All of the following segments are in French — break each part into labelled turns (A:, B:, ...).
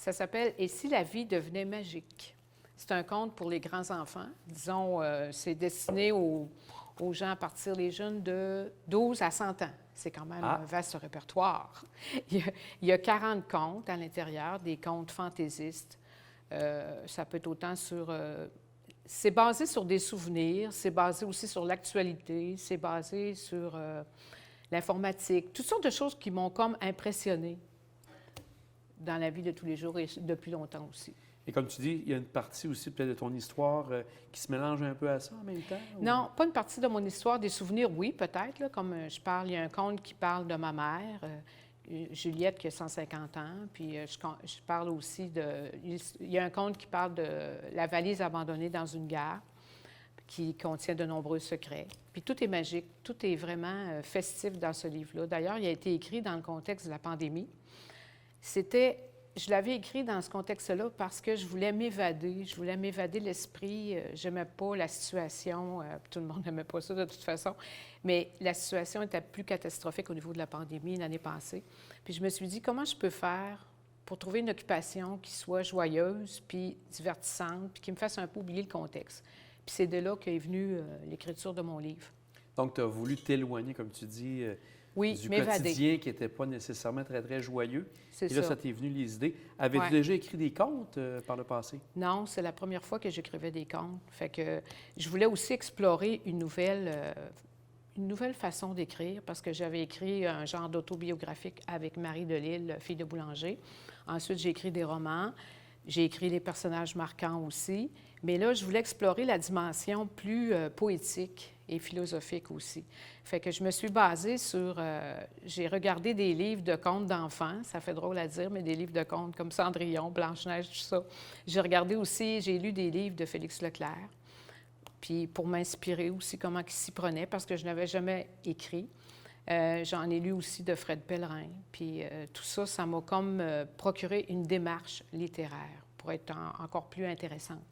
A: Ça s'appelle « Et si la vie devenait magique ». C'est un conte pour les grands enfants. Disons, c'est destiné aux gens à partir des jeunes de 12 à 100 ans. C'est quand même un vaste répertoire. Il y a 40 contes à l'intérieur, des contes fantaisistes. Ça peut être autant sur... c'est basé sur des souvenirs, c'est basé aussi sur l'actualité, c'est basé sur l'informatique, toutes sortes de choses qui m'ont comme impressionné dans la vie de tous les jours et depuis longtemps aussi.
B: Et comme tu dis, il y a une partie aussi peut-être de ton histoire qui se mélange un peu à ça en même temps? Ou...
A: Non, pas une partie de mon histoire. Des souvenirs, oui, peut-être. Là, comme je parle, il y a un conte qui parle de ma mère, Juliette, qui a 150 ans. Puis je parle aussi de... Il y a un conte qui parle de la valise abandonnée dans une gare, qui contient de nombreux secrets. Puis tout est magique, tout est vraiment festif dans ce livre-là. D'ailleurs, il a été écrit dans le contexte de la pandémie. Je l'avais écrit dans ce contexte-là parce que je voulais m'évader l'esprit. Je n'aimais pas la situation, tout le monde n'aimait pas ça de toute façon, mais la situation était plus catastrophique au niveau de la pandémie l'année passée. Puis je me suis dit, comment je peux faire pour trouver une occupation qui soit joyeuse, puis divertissante, puis qui me fasse un peu oublier le contexte. Puis c'est de là qu'est venue l'écriture de mon livre.
B: Donc, tu as voulu t'éloigner, comme tu dis,
A: oui,
B: du
A: m'évader.
B: Quotidien qui n'était pas nécessairement très, très joyeux.
A: C'est
B: Et là,
A: ça.
B: ça t'est venu les idées. Avais-tu déjà écrit des contes par le passé?
A: Non, c'est la première fois que j'écrivais des contes. Fait que je voulais aussi explorer une nouvelle façon d'écrire parce que j'avais écrit un genre d'autobiographique avec Marie Delille, fille de boulanger. Ensuite, j'ai écrit des romans. J'ai écrit des personnages marquants aussi. Mais là, je voulais explorer la dimension plus poétique et philosophique aussi. Fait que je me suis basée sur... j'ai regardé des livres de contes d'enfants, ça fait drôle à dire, mais des livres de contes comme Cendrillon, Blanche-Neige, tout ça. J'ai regardé aussi, j'ai lu des livres de Félix Leclerc, puis pour m'inspirer aussi comment il s'y prenait, parce que je n'avais jamais écrit. J'en ai lu aussi de Fred Pellerin. Puis tout ça, ça m'a comme procuré une démarche littéraire pour être encore plus intéressante.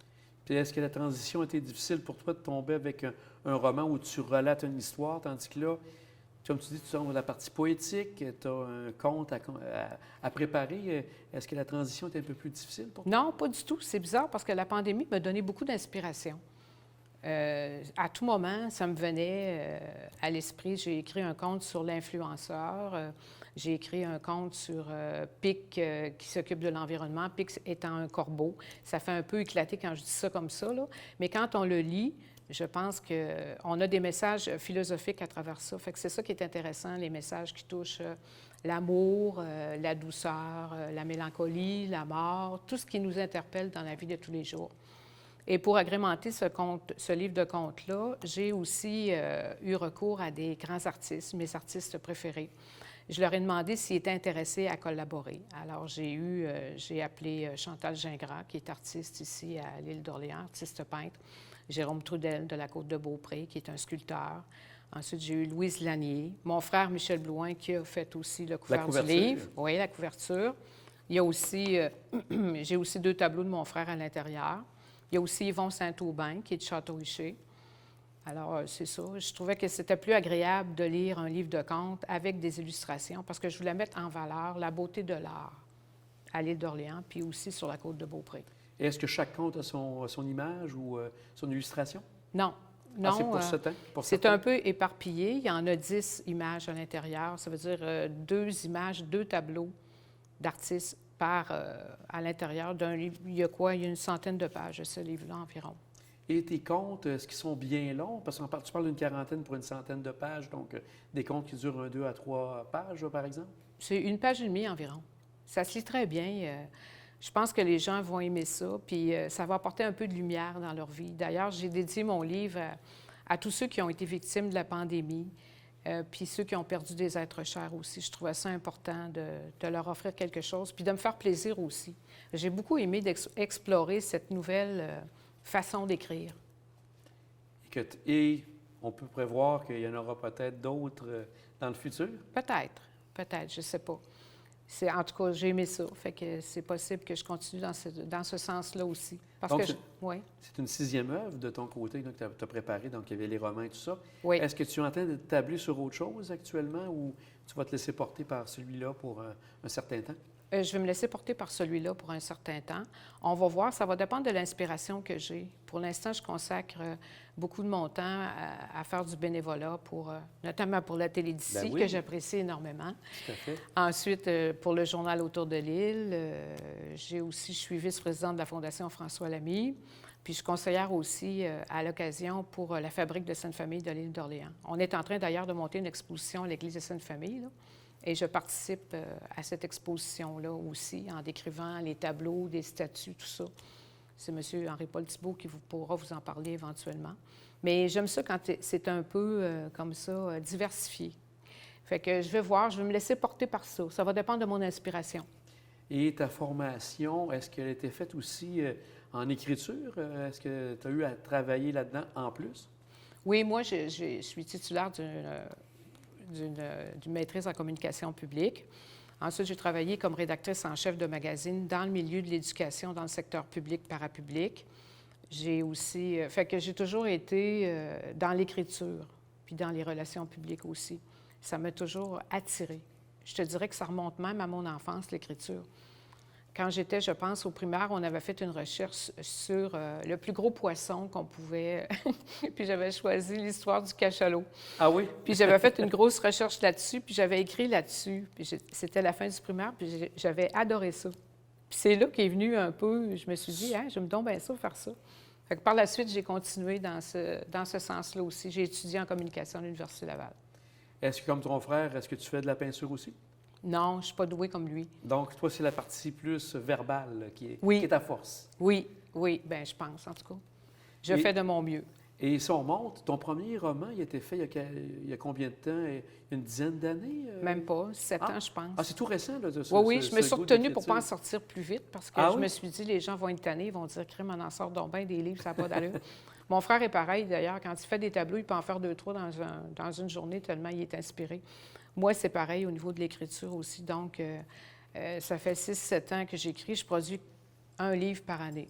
B: Puis est-ce que la transition a été difficile pour toi de tomber avec un roman où tu relates une histoire, tandis que là, comme tu dis, tu as la partie poétique, tu as un conte à préparer. Est-ce que la transition est un peu plus difficile pour toi?
A: Non, pas du tout. C'est bizarre parce que la pandémie m'a donné beaucoup d'inspiration. À tout moment, ça me venait à l'esprit. J'ai écrit un conte sur l'influenceur. J'ai écrit un conte sur Pic qui s'occupe de l'environnement, Pic étant un corbeau. Ça fait un peu éclater quand je dis ça comme ça, là. Mais quand on le lit, je pense qu'on a des messages philosophiques à travers ça. Fait que c'est ça qui est intéressant, les messages qui touchent l'amour, la douceur, la mélancolie, la mort, tout ce qui nous interpelle dans la vie de tous les jours. Et pour agrémenter ce livre de contes-là, j'ai aussi eu recours à des grands artistes, mes artistes préférés. Je leur ai demandé s'ils étaient intéressés à collaborer. Alors, j'ai appelé Chantal Gingras, qui est artiste ici à l'île d'Orléans, artiste peintre. Jérôme Trudel de la Côte-de-Beaupré, qui est un sculpteur. Ensuite, j'ai eu Louise Lanier. Mon frère Michel Blouin, qui a fait aussi le couvert du livre. Oui, la couverture. Il y a aussi, j'ai aussi 2 tableaux de mon frère à l'intérieur. Il y a aussi Yvon Saint-Aubin, qui est de Château-Richer. Alors, c'est ça. Je trouvais que c'était plus agréable de lire un livre de contes avec des illustrations parce que je voulais mettre en valeur la beauté de l'art à l'île d'Orléans, puis aussi sur la côte de Beaupré.
B: Et est-ce que chaque conte a son image ou son illustration?
A: Non. Non,
B: c'est pour ce temps?
A: C'est un peu éparpillé. Il y en a 10 images à l'intérieur. Ça veut dire 2 images, 2 tableaux d'artistes à l'intérieur d'un livre. Il y a quoi? Il y a une centaine de pages, ce livre-là, environ.
B: Et tes contes, est-ce qu'ils sont bien longs? Parce que tu parles d'une quarantaine pour une centaine de pages, donc des contes qui durent 2 à 3 pages, par exemple?
A: C'est 1 page et demie environ. Ça se lit très bien. Je pense que les gens vont aimer ça, puis ça va apporter un peu de lumière dans leur vie. D'ailleurs, j'ai dédié mon livre à tous ceux qui ont été victimes de la pandémie, puis ceux qui ont perdu des êtres chers aussi. Je trouvais ça important de leur offrir quelque chose, puis de me faire plaisir aussi. J'ai beaucoup aimé d'explorer cette nouvelle façon d'écrire.
B: Et on peut prévoir qu'il y en aura peut-être d'autres dans le futur?
A: Peut-être, je ne sais pas. En tout cas, j'ai aimé ça. Fait que c'est possible que je continue dans ce sens-là aussi. Parce
B: donc,
A: que oui.
B: C'est une 6e œuvre de ton côté que tu as préparée. Donc, il y avait les romans et tout ça.
A: Oui.
B: Est-ce que tu es en train de tabler sur autre chose actuellement ou tu vas te laisser porter par celui-là pour un certain temps?
A: Je vais me laisser porter par celui-là pour un certain temps. On va voir, ça va dépendre de l'inspiration que j'ai. Pour l'instant, je consacre beaucoup de mon temps à faire du bénévolat, notamment pour la télé d'ici,
B: Ben oui.
A: que j'apprécie énormément.
B: Tout à fait.
A: Ensuite, pour le journal Autour de l'île, je suis vice-présidente de la Fondation François Lamy, puis je suis conseillère aussi à l'occasion pour la Fabrique de Sainte-Famille de l'île d'Orléans. On est en train d'ailleurs de monter une exposition à l'Église de Sainte-Famille, là. Et je participe à cette exposition-là aussi, en décrivant les tableaux, des statues, tout ça. C'est M. Henri-Paul Thibault qui pourra vous en parler éventuellement. Mais j'aime ça quand c'est un peu comme ça, diversifié. Fait que je vais voir, je vais me laisser porter par ça. Ça va dépendre de mon inspiration.
B: Et ta formation, est-ce qu'elle a été faite aussi en écriture? Est-ce que tu as eu à travailler là-dedans en plus?
A: Oui, moi, je suis titulaire d'une maîtrise en communication publique. Ensuite, j'ai travaillé comme rédactrice en chef de magazine dans le milieu de l'éducation, dans le secteur public, parapublic. J'ai aussi... fait que j'ai toujours été dans l'écriture, puis dans les relations publiques aussi. Ça m'a toujours attirée. Je te dirais que ça remonte même à mon enfance, l'écriture. Quand j'étais, je pense, au primaire, on avait fait une recherche sur le plus gros poisson qu'on pouvait... puis j'avais choisi l'histoire du cachalot.
B: Ah oui?
A: Puis j'avais fait une grosse recherche là-dessus, puis j'avais écrit là-dessus. Puis c'était la fin du primaire, puis j'avais adoré ça. Puis c'est là qu'est venu un peu, je me suis dit, hein, j'aime donc bien ça, faire ça. Fait que par la suite, j'ai continué dans ce sens-là aussi. J'ai étudié en communication à l'Université Laval.
B: Est-ce que, comme ton frère, est-ce que tu fais de la peinture aussi?
A: Non, je ne suis pas douée comme lui.
B: Donc, toi, c'est la partie plus verbale qui
A: Oui.
B: est ta force.
A: Oui, bien, je pense, en tout cas. Je fais de mon mieux.
B: Et si on remonte, ton premier roman, il a été fait il y a combien de temps? Une dizaine d'années?
A: Même pas, 7 ans, je pense.
B: Ah, c'est tout récent, là,
A: Oui, je me suis
B: goût
A: retenue pour ne
B: d'écriture.
A: pas en sortir plus vite parce que
B: Ah
A: je
B: oui?
A: me suis dit, les gens vont être tannés, ils vont dire, crime, on en sort donc bien des livres, ça n'a pas d'allure. Mon frère est pareil, d'ailleurs. Quand il fait des tableaux, il peut en faire 2, 3 dans une journée tellement il est inspiré. Moi, c'est pareil au niveau de l'écriture aussi. Donc, ça fait 6-7 ans que j'écris. Je produis un livre par année.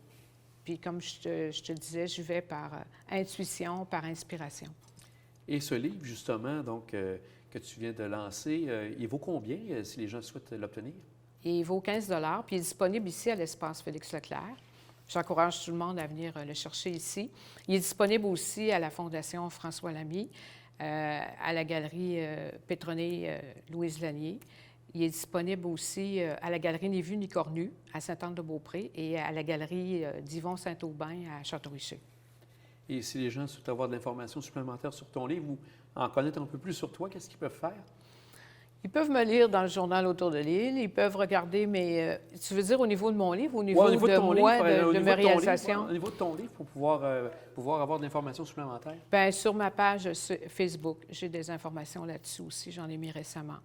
A: Puis, comme je te disais, je vais par intuition, par inspiration.
B: Et ce livre, justement, donc, que tu viens de lancer, il vaut combien si les gens souhaitent l'obtenir?
A: Il vaut 15 puis il est disponible ici à l'espace Félix-Leclerc. J'encourage tout le monde à venir le chercher ici. Il est disponible aussi à la Fondation François Lamy, à la galerie Pétronée Louise Lanier. Il est disponible aussi à la galerie Ni Vu ni Cornu à Sainte-Anne-de-Beaupré et à la galerie d'Yvon Saint-Aubin à Château-Richer.
B: Et si les gens souhaitent avoir de l'information supplémentaire sur ton livre ou en connaître un peu plus sur toi, qu'est-ce qu'ils peuvent faire?
A: Ils peuvent me lire dans le journal Autour de l'île. Ils peuvent regarder mes... tu veux dire au niveau de mon livre ou au niveau,
B: Ouais, au niveau
A: de
B: ton
A: moi,
B: livre,
A: de mes réalisations?
B: Au niveau de ton livre, pour pouvoir avoir de l'information supplémentaire.
A: Bien, sur ma page Facebook, j'ai des informations là-dessus aussi. J'en ai mis récemment.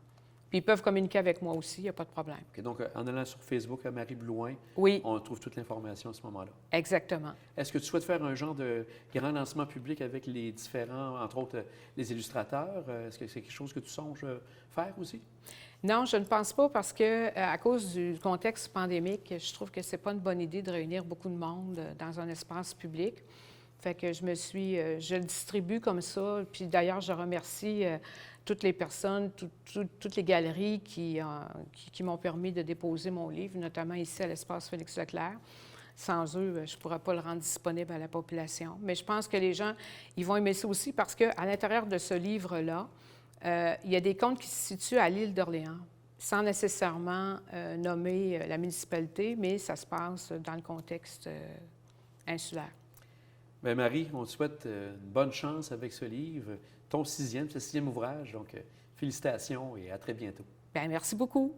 A: Puis ils peuvent communiquer avec moi aussi, il n'y a pas de problème.
B: Okay, donc, en allant sur Facebook à Marie Blouin,
A: Oui,
B: on trouve toute l'information à ce moment-là.
A: exactement.
B: Est-ce que tu souhaites faire un genre de grand lancement public avec les différents, entre autres, les illustrateurs? Est-ce que c'est quelque chose que tu songes faire aussi?
A: Non, je ne pense pas parce que, à cause du contexte pandémique, je trouve que c'est pas une bonne idée de réunir beaucoup de monde dans un espace public. Fait que je le distribue comme ça. Puis d'ailleurs, je remercie toutes les personnes, toutes les galeries qui m'ont permis de déposer mon livre, notamment ici à l'espace Félix-Leclerc. Sans eux, je ne pourrais pas le rendre disponible à la population. Mais je pense que les gens, ils vont aimer ça aussi parce qu'à l'intérieur de ce livre-là, il y a des contes qui se situent à l'île d'Orléans, sans nécessairement nommer la municipalité, mais ça se passe dans le contexte insulaire.
B: Bien, Marie, on te souhaite une bonne chance avec ce livre, ton 6e ouvrage. Donc, félicitations et à très bientôt.
A: Bien, merci beaucoup.